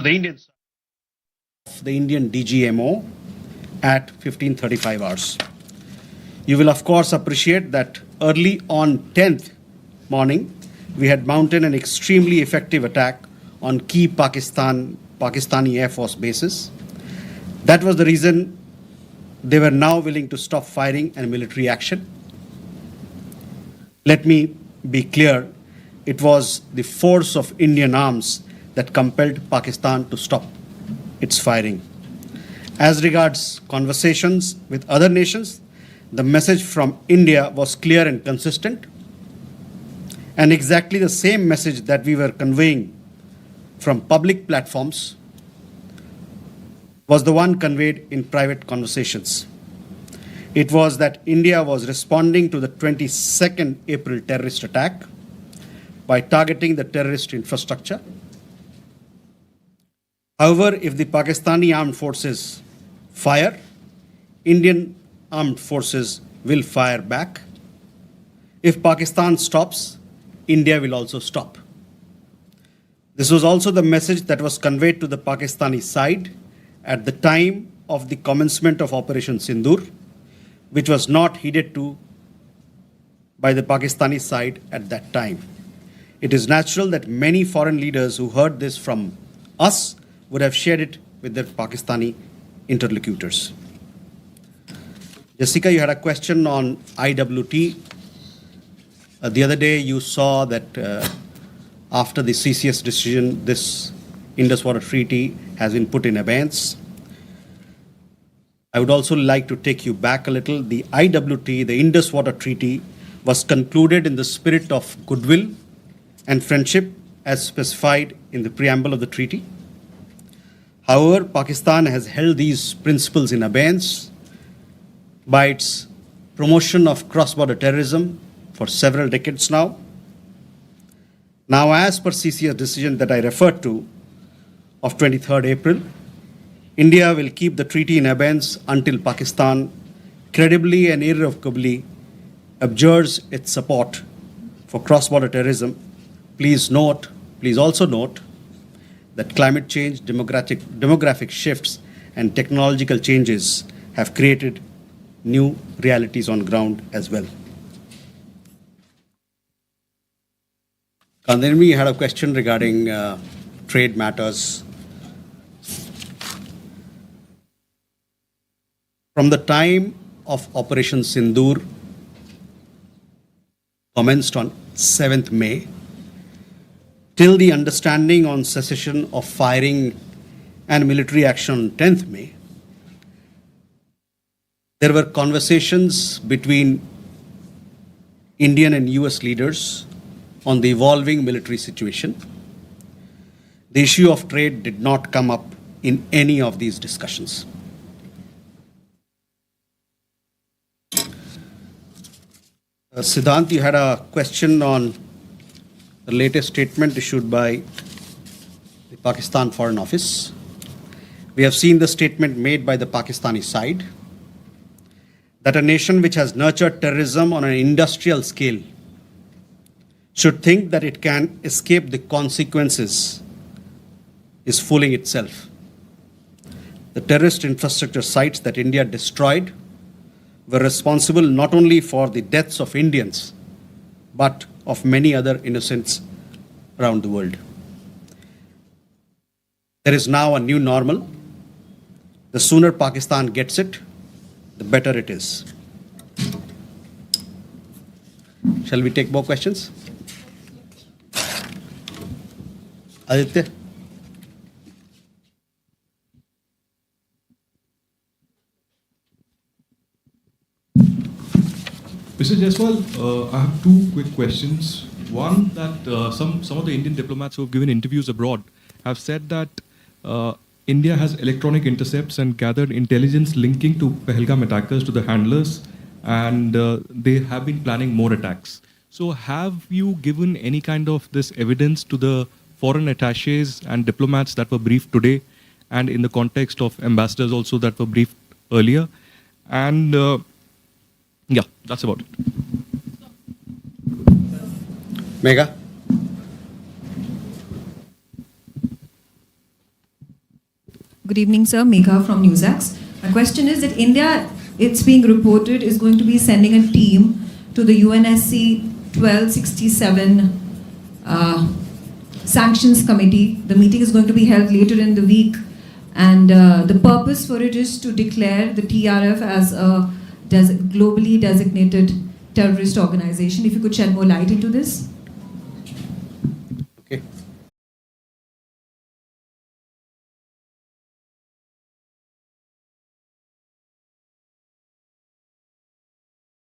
the Indian side of the Indian Dgmo at 15:35 hours. You will of course appreciate that early on 10th morning, we had mounted an extremely effective attack on key Pakistani Air Force bases. That was the reason they were now willing to stop firing and military action. Let me be clear, it was the force of Indian arms that compelled Pakistan to stop its firing. As regards conversations with other nations, the message from India was clear and consistent, and exactly the same message that we were conveying from public platforms was the one conveyed in private conversations. It was that India was responding to the 22nd April terrorist attack by targeting the terrorist infrastructure. However, if the Pakistani armed forces fire, Indian armed forces will fire back. If Pakistan stops, India will also stop. This was also the message that was conveyed to the Pakistani side at the time of the commencement of Operation Sindoor, which was not heeded to by the Pakistani side at that time. It is natural that many foreign leaders who heard this from us would have shared it with their Pakistani interlocutors. Jessica, you had a question on IWT. The other day you saw that after the CCS decision, this Indus Water Treaty has been put in abeyance. I would also like to take you back a little. The IWT, the Indus Water Treaty, was concluded in the spirit of goodwill and friendship as specified in the preamble of the treaty. However, Pakistan has held these principles in abeyance by its promotion of cross-border terrorism for several decades now. Now, as per CCS decision that I referred to of 23rd April, India will keep the treaty in abeyance until Pakistan credibly and irrevocably abjures its support for cross-border terrorism. Please also note that climate change, demographic shifts, and technological changes have created new realities on ground as well. And then we had a question regarding trade matters. From the time of Operation Sindoor, commenced on 7th May, till the understanding on cessation of firing and military action on 10th May, there were conversations between Indian and US leaders on the evolving military situation. The issue of trade did not come up in any of these discussions. Siddhant, you had a question on the latest statement issued by the Pakistan Foreign Office. We have seen the statement made by the Pakistani side that a nation which has nurtured terrorism on an industrial scale should think that it can escape the consequences is fooling itself. The terrorist infrastructure sites that India destroyed were responsible not only for the deaths of Indians, but of many other innocents around the world. There is now a new normal. The sooner Pakistan gets it, the better it is. Shall we take more questions? Aditya? Mr. Jaiswal, I have two quick questions. One, that some of the Indian diplomats who have given interviews abroad have said that India has electronic intercepts and gathered intelligence linking to Pahalgam attackers to the handlers, and they have been planning more attacks. So have you given any kind of this evidence to the foreign attaches and diplomats that were briefed today, and in the context of ambassadors also that were briefed earlier? And yeah, that's about it. Megha? Good evening, sir. Megha from NewsAx. My question is that India, it's being reported, is going to be sending a team to the UNSC 1267 Sanctions Committee. The meeting is going to be held later in the week, and the purpose for it is to declare the TRF as a globally designated terrorist organization. If you could shed more light into this. Okay.